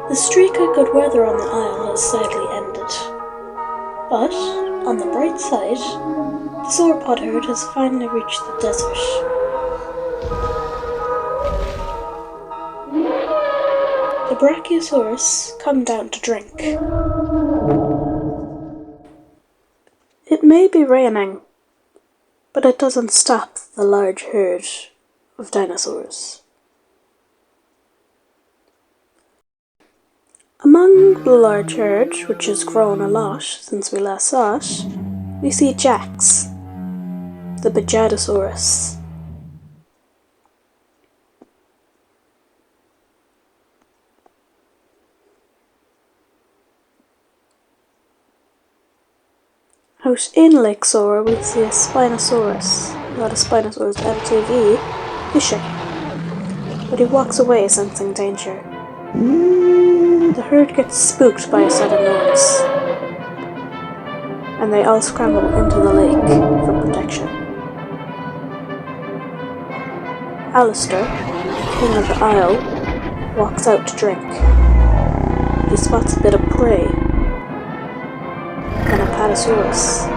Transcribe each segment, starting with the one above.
The streak of good weather on the Isle has sadly ended. But, on the bright side, the sauropod herd has finally reached the desert. The Brachiosaurus come down to drink. It may be raining, but it doesn't stop the large herd of dinosaurs. Among the large herd, which has grown a lot since we last saw it, we see Jax, the Bajadasaurus. Out in Lake Sora we see a Spinosaurus, not a Spinosaurus MTV, fishing, but he walks away sensing danger. The herd gets spooked by a sudden noise, and they all scramble into the lake for protection. Alistair, king of the Isle, walks out to drink. He spots a bit of prey, an Apatosaurus.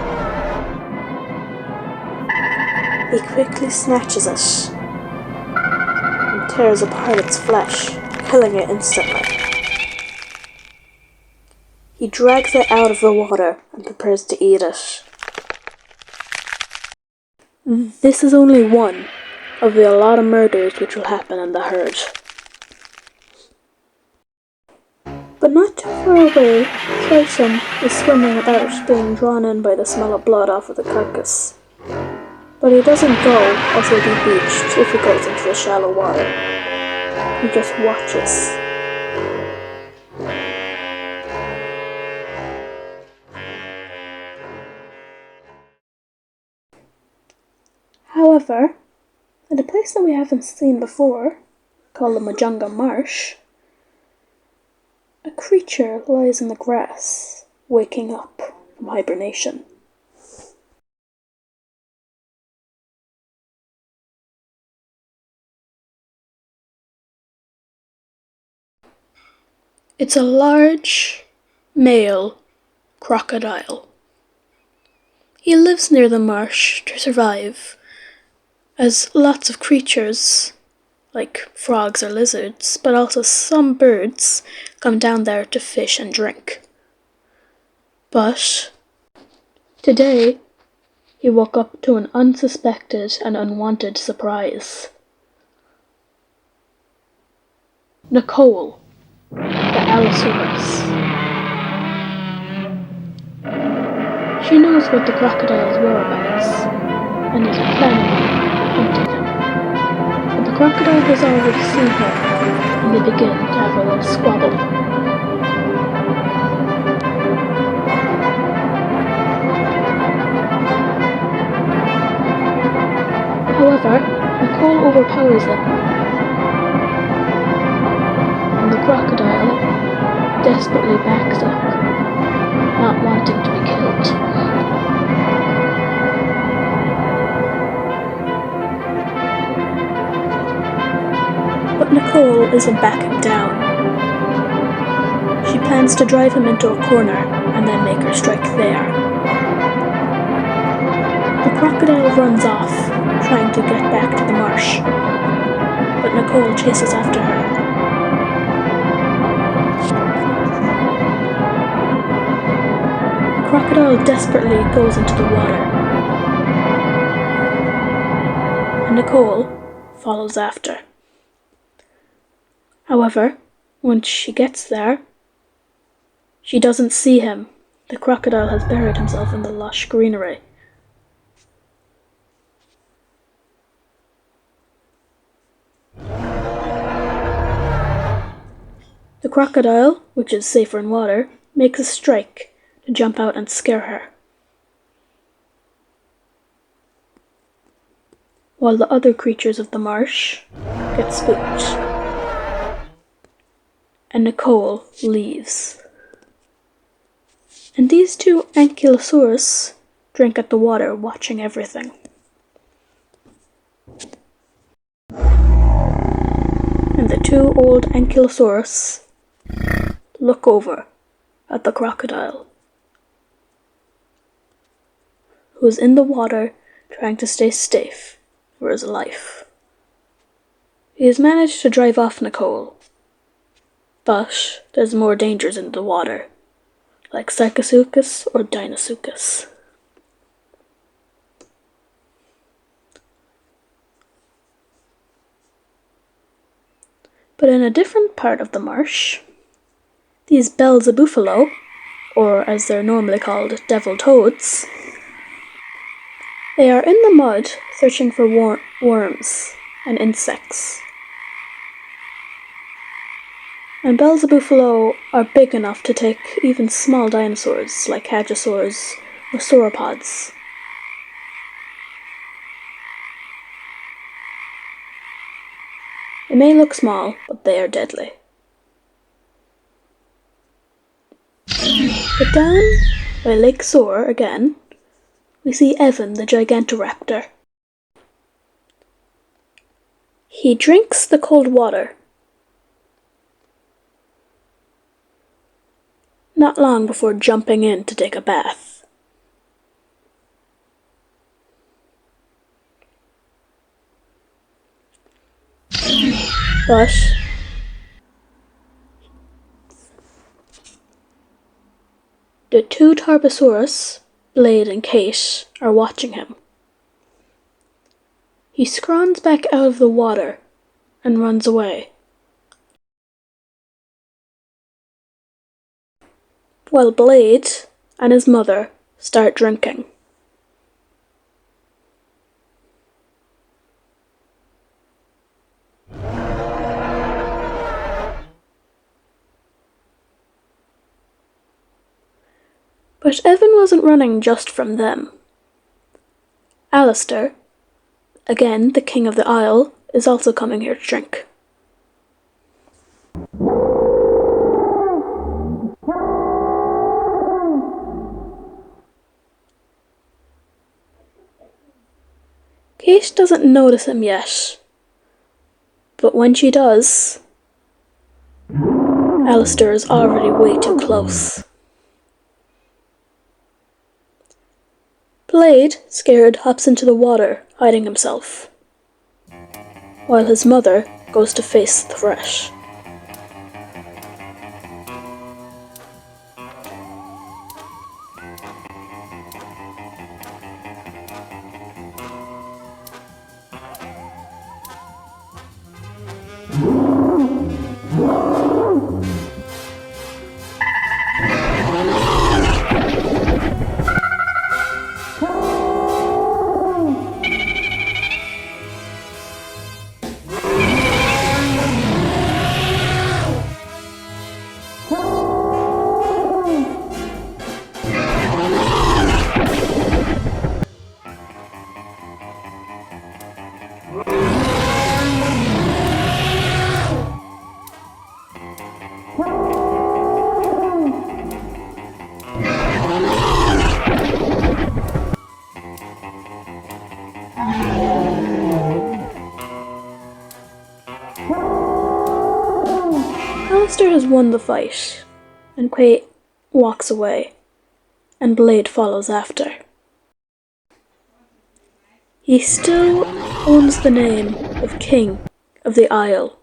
He quickly snatches it and tears apart its flesh, killing it instantly. He drags it out of the water and prepares to eat it. This is only one of the lot of murders which will happen in the herd. But not too far away, Tyson is swimming about, being drawn in by the smell of blood off of the carcass. But he doesn't go, as he'll be beached if he goes into the shallow water. He just watches. However, at a place that we haven't seen before, called the Majunga Marsh, a creature lies in the grass, waking up from hibernation. It's a large, male crocodile. He lives near the marsh to survive, as lots of creatures, like frogs or lizards, but also some birds, come down there to fish and drink. But today, he woke up to an unsuspected and unwanted surprise. Nicole, the Allosaurus. She knows what the crocodile's whereabouts, and is planning on hunting him. But the crocodile has already seen her, and they begin to have a little squabble. However, Nicole overpowers him, and the crocodile desperately backs up, not wanting to be killed. But Nicole isn't backing down. She plans to drive him into a corner and then make her strike there. The crocodile runs off, trying to get back to the marsh, but Nicole chases after her. The crocodile desperately goes into the water, and Nicole follows after. However, once she gets there, she doesn't see him. The crocodile has buried himself in the lush greenery. The crocodile, which is safer in water, makes a strike to jump out and scare her, while the other creatures of the marsh get spooked, and Nicole leaves. And these two Ankylosaurus drink at the water, watching everything. And the two old ankylosaurus look over at the crocodile, who is in the water trying to stay safe for his life. He has managed to drive off Nicole, but there's more dangers in the water, like Sarcosuchus or Deinosuchus. But in a different part of the marsh, these Belzebuffalo, or as they're normally called, devil toads, they are in the mud searching for worms and insects. And Belzebuffalo are big enough to take even small dinosaurs like hadrosaurs or sauropods. They may look small, but they are deadly. But down by Lake Sore again, we see Evan the Gigantoraptor. He drinks the cold water. Not long before jumping in to take a bath. But the two Tarbosaurus, Blade and Kate, are watching him. He scrawns back out of the water and runs away, while Blade and his mother start drinking. But Evan wasn't running just from them. Alistair, again the king of the Isle, is also coming here to drink. Kate doesn't notice him yet, but when she does, Alistair is already way too close. Blade, scared, hops into the water, hiding himself, while his mother goes to face the threat. Alistair has won the fight, and Quaid walks away, and Blade follows after. He still owns the name of King of the Isle,